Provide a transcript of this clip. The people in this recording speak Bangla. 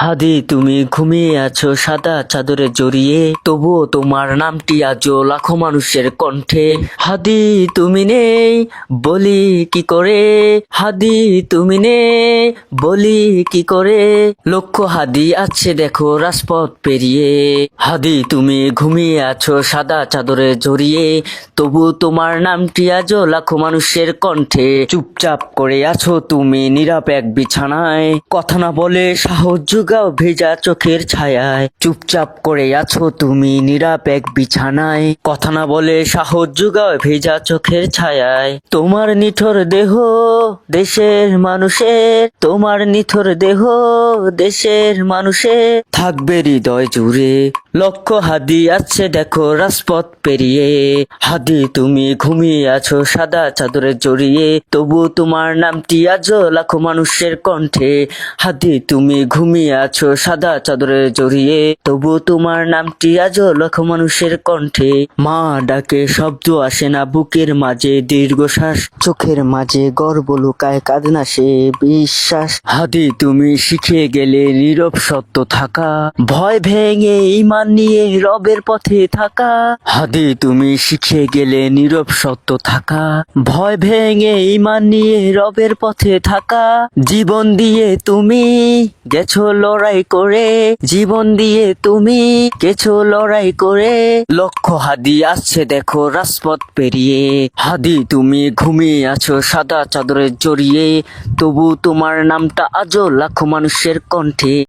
হাদি তুমি ঘুমিয়ে আছো সাদা চাদরে জড়িয়ে, তবুও তোমার নামটি আজও লাখো মানুষের কণ্ঠে। হাদি তুমি নেই বলি কি করে, হাদি তুমি নেই বলি কি করে, লক্ষ হাদি আছে দেখো রাজপথ পেরিয়ে। হাদি তুমি ঘুমিয়ে আছো সাদা চাদরে জড়িয়ে, তবু তোমার নামটি আজও লাখো মানুষের কণ্ঠে। চুপচাপ করে আছো তুমি নীরব এক বিছানায়, কথা না বলে সাহস জোগাও ভেজা চোখের ছায়ায়। চুপচাপ করে আছো তুমি নীরব এক বিছানায়, কথা না বলে সাহস জোগাও ভেজা চোখের ছায়ায়। তোমার নিথর দেহ দেশের মানুষের, তোমার নিথর দেহ দেশের মানুষের, থাকবে হৃদয় জুড়ে লক্ষ হাদি আছে দেখো রাজপথ পেরিয়ে। হাদি তুমি ঘুমিয়ে আছো সাদা চাদরে জড়িয়ে, তবু তোমার নামটি আজও লাখো মানুষের কণ্ঠে। হাদি তুমি ঘুমিয়ে আছো সাদা চাদরে জড়িয়ে, তবু তোমার নামটি আজও লাখো মানুষের কণ্ঠে। মা ডাকে শব্দ আসে না বুকের মাঝে, দীর্ঘশ্বাস চোখের মাঝে গর্ব লুকায় কাঁদনা সে বিশ্বাস। হাদি তুমি শিখে গেলে নীরব সত্য থাকা, ভয় ভেঙে ইমান নিয়ে রবের পথে থাকা। হাদি তুমি শিখে গেলে নীরব সত্য থাকা, ভয় ভেঙে ইমান নিয়ে রবের পথে থাকা। জীবন দিয়ে তুমি গেছো লড়াই করে, জীবন দিয়ে তুমি গেছো লড়াই করে, লক্ষ হাদি আসছে দেখো রাজপথ পেরিয়ে। হাদি তুমি ঘুমিয়ে আছো সাদা চাদরে জড়িয়ে, তবু তোমার নামটা আজও লাখো মানুষের কণ্ঠে।